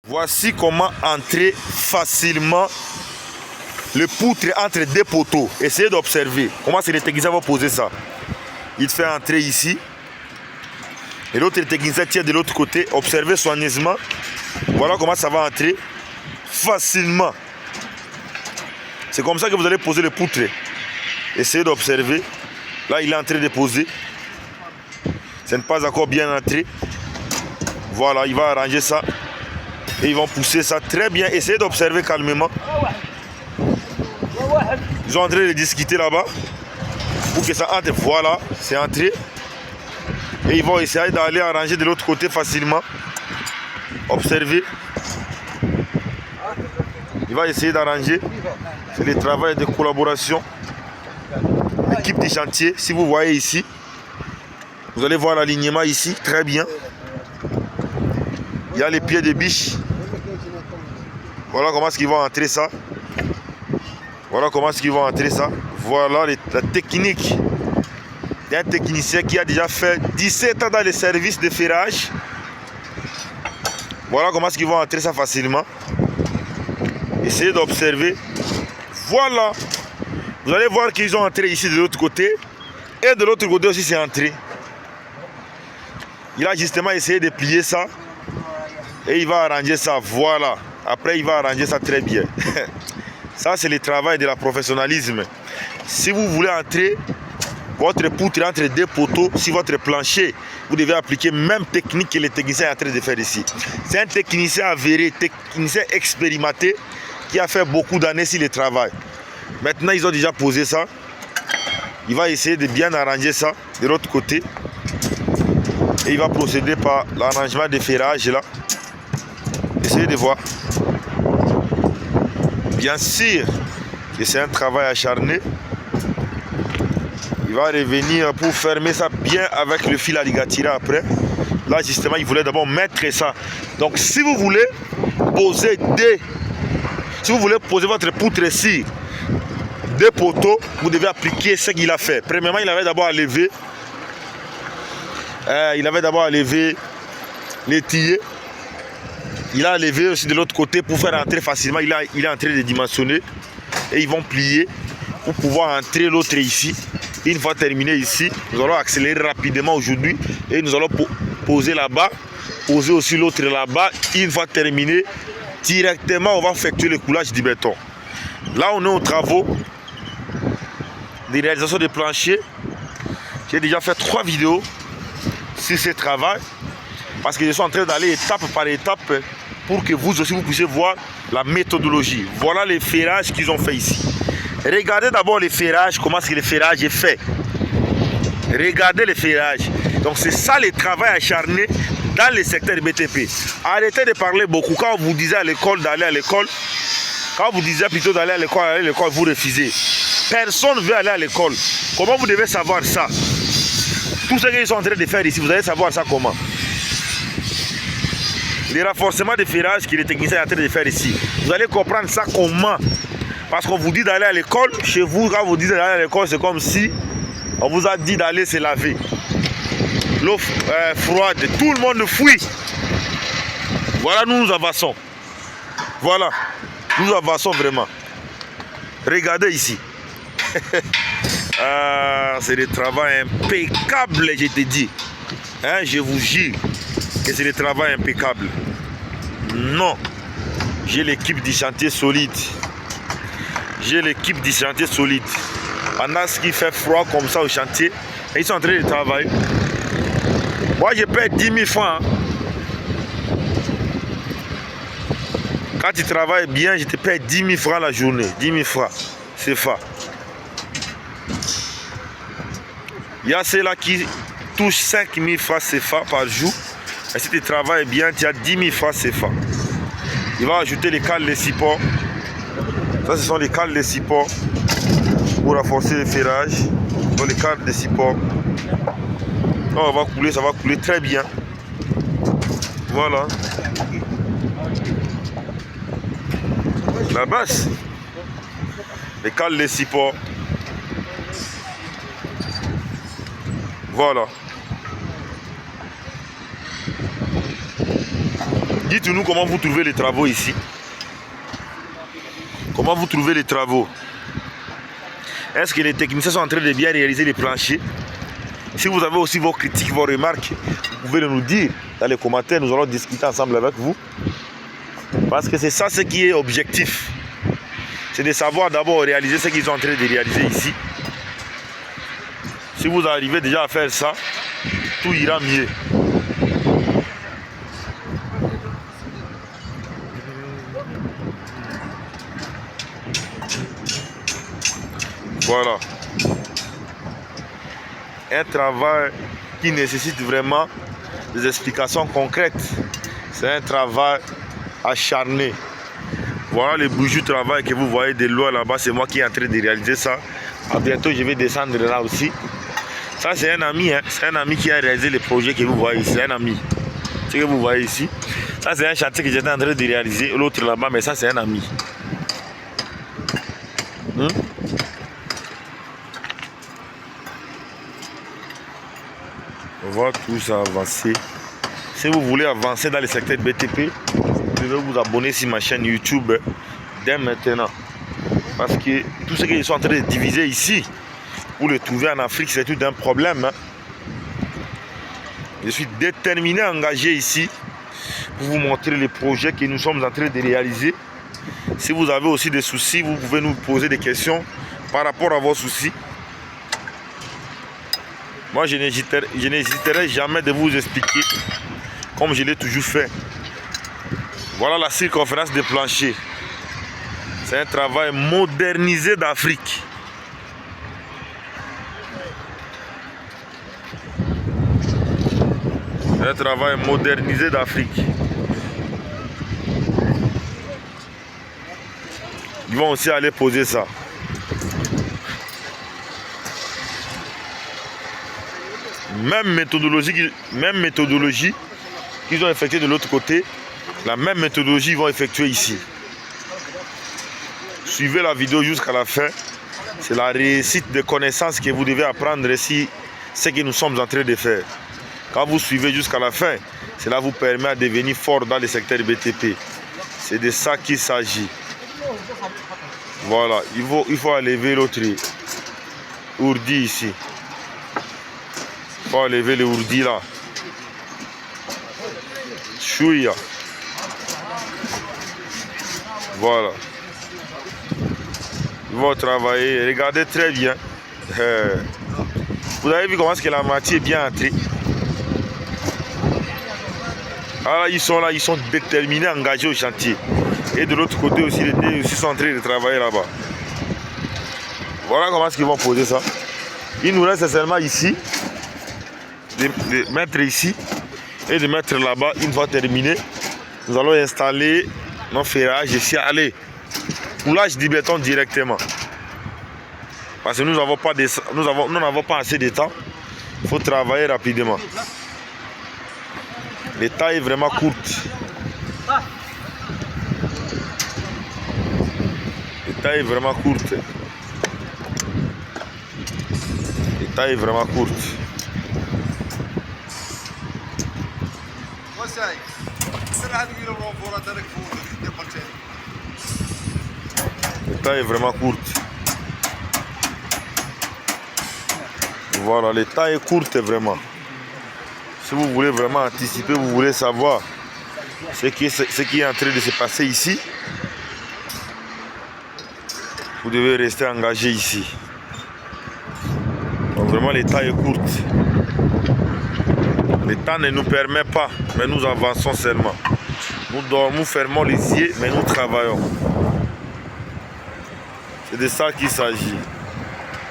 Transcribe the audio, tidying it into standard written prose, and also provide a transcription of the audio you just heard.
Voici comment entrer facilement le poutre entre deux poteaux. Essayez d'observer comment c'est les techniciens vont poser ça. Il fait entrer ici. Et l'autre technicien tient de l'autre côté. Observez soigneusement. Voilà comment ça va entrer facilement. C'est comme ça que vous allez poser le poutre. Essayez d'observer. Là, il est en train de poser. Ce n'est pas encore bien entré. Voilà, il va arranger ça. Et ils vont pousser ça très bien. Essayez d'observer calmement. Ils sont en train de discuter là-bas. Pour que ça entre. Voilà, c'est entré. Et ils vont essayer d'aller arranger de l'autre côté facilement. Observez. Il va essayer d'arranger. C'est le travail de collaboration. L'équipe du chantier, si vous voyez ici, vous allez voir l'alignement ici, très bien. Il y a les pieds de biche. Voilà comment est-ce qu'ils vont entrer ça. Voilà comment est-ce qu'ils vont entrer ça. Voilà la technique d'un technicien qui a déjà fait 17 ans dans les services de ferrage. Voilà comment est-ce qu'ils vont entrer ça facilement. Essayez d'observer. Voilà. Vous allez voir qu'ils ont entré ici de l'autre côté. Et de l'autre côté aussi c'est entré. Il a justement essayé de plier ça. Et il va arranger ça. Voilà. Après il va arranger ça très bien. Ça c'est le travail de la professionnalisme. Si vous voulez entrer votre poutre entre deux poteaux, si votre plancher, vous devez appliquer même technique que le technicien est en train de faire ici. C'est un technicien avéré, technicien expérimenté qui a fait beaucoup d'années sur le travail. Maintenant, ils ont déjà posé ça. Il va essayer de bien arranger ça de l'autre côté. Et il va procéder par l'arrangement des ferrages là. Essayez de voir. Bien sûr que c'est un travail acharné. Il va revenir pour fermer ça bien avec le fil à ligature après. Là, justement, il voulait d'abord mettre ça. Donc, si vous voulez poser votre poutre ici, deux poteaux, vous devez appliquer ce qu'il a fait. Premièrement, il avait d'abord à lever. Les tillés. Il a levé aussi de l'autre côté pour faire entrer facilement. Il est en train de dimensionner. Et ils vont plier pour pouvoir entrer l'autre ici. Une fois terminé ici, nous allons accélérer rapidement aujourd'hui. Et nous allons poser là-bas. Poser aussi l'autre là-bas. Une fois terminé, directement, on va effectuer le coulage du béton. Là, on est aux travaux de réalisation des planchers. J'ai déjà fait 3 vidéos sur ce travail. Parce que je suis en train d'aller étape par étape pour que vous aussi vous puissiez voir la méthodologie. Voilà les ferrages qu'ils ont fait ici. Regardez d'abord les ferrages, comment est-ce que le ferrage est fait. Regardez les ferrages. Donc c'est ça le travail acharné dans le secteur du BTP. Arrêtez de parler beaucoup. Quand on vous disait à l'école d'aller à l'école, quand vous disiez plutôt d'aller à l'école, vous refusez. Personne ne veut aller à l'école. Comment vous devez savoir ça? Tout ce qu'ils sont en train de faire ici, vous allez savoir ça comment? Les renforcements de ferrage que les techniciens sont en train de faire ici, vous allez comprendre ça comment? Parce qu'on vous dit d'aller à l'école, chez vous, quand vous dites d'aller à l'école, c'est comme si on vous a dit d'aller se laver. L'eau froide, tout le monde fuit. Voilà, nous avançons. Voilà, nous avançons vraiment. Regardez ici. C'est le travail impeccable, je te dis. Hein, je vous jure que c'est le travail impeccable. Non, j'ai l'équipe du chantier solide. J'ai l'équipe du chantier solide. Pendant ce qui fait froid comme ça au chantier, ils sont en train de travailler. Moi, je paie 10 000 francs. Quand tu travailles bien, je te paie 10 000 francs la journée. 10 000 francs, c'est ça. Il y a ceux-là qui touchent 5 000 francs CFA par jour. Et si tu travailles bien, tu as 10 000 francs CFA. Il va ajouter les cales de support. Ça, ce sont les cales de support pour renforcer le ferrage. Donc les cales de support. On va couler, ça va couler très bien. Voilà. La base. Les cales de support. Voilà. Dites-nous comment vous trouvez les travaux ici. Comment vous trouvez les travaux? Est-ce que les techniciens sont en train de bien réaliser les planchers? Si vous avez aussi vos critiques, vos remarques, vous pouvez nous dire dans les commentaires. Nous allons discuter ensemble avec vous. Parce que c'est ça ce qui est objectif. C'est de savoir d'abord réaliser ce qu'ils sont en train de réaliser ici. Si vous arrivez déjà à faire ça, tout ira mieux. Voilà. Un travail qui nécessite vraiment des explications concrètes. C'est un travail acharné. Voilà les bougies de travail que vous voyez de loin là-bas. C'est moi qui est en train de réaliser ça. À bientôt, je vais descendre là aussi. Ça, c'est un ami. Hein? C'est un ami qui a réalisé le projet que vous voyez ici. C'est un ami. Ce que vous voyez ici. Ça, c'est un chantier que j'étais en train de réaliser. L'autre là-bas, mais ça, c'est un ami. On va tous avancer. Si vous voulez avancer dans le secteur BTP, vous devez vous abonner sur ma chaîne YouTube dès maintenant. Parce que tout ce qu'ils sont en train de diviser ici, pour le trouver en Afrique, c'est tout un problème. Hein. Je suis déterminé, engagé ici, pour vous montrer les projets que nous sommes en train de réaliser. Si vous avez aussi des soucis, vous pouvez nous poser des questions par rapport à vos soucis. Moi, je n'hésiterai jamais de vous expliquer, comme je l'ai toujours fait. Voilà la circonférence des planchers. C'est un travail modernisé d'Afrique. C'est un travail modernisé d'Afrique. Ils vont aussi aller poser ça. Même méthodologie qu'ils ont effectuée de l'autre côté, la même méthodologie ils vont effectuer ici. Suivez la vidéo jusqu'à la fin. C'est la réussite de connaissances que vous devez apprendre ici, ce que nous sommes en train de faire. Quand vous suivez jusqu'à la fin, cela vous permet de devenir fort dans le secteur BTP. C'est de ça qu'il s'agit. Voilà, il faut enlever l'autre ourdi ici. Il faut enlever le ourdi là. Chouïa. Voilà. Ils vont travailler. Regardez très bien. Vous avez vu comment est-ce que la matière est bien entrée. Ah, ils sont déterminés, engagés au chantier. Et de l'autre côté aussi, les deux aussi sont en train de travailler là-bas. Voilà comment est-ce qu'ils vont poser ça. Il nous reste seulement ici, de mettre ici et de mettre là-bas. Une fois terminé, nous allons installer nos ferrages ici. Allez, coulage du béton directement. Parce que nous n'avons pas assez de temps. Il faut travailler rapidement. Le temps est vraiment court. Le temps est vraiment court. Le temps est vraiment court. Le temps est vraiment court. Voilà, le temps est court vraiment. Si vous voulez vraiment anticiper, vous voulez savoir ce qui est en train de se passer ici, vous devez rester engagé ici. Donc vraiment, le temps est court. Le temps ne nous permet pas, mais nous avançons seulement. Nous fermons les yeux, mais nous travaillons. C'est de ça qu'il s'agit.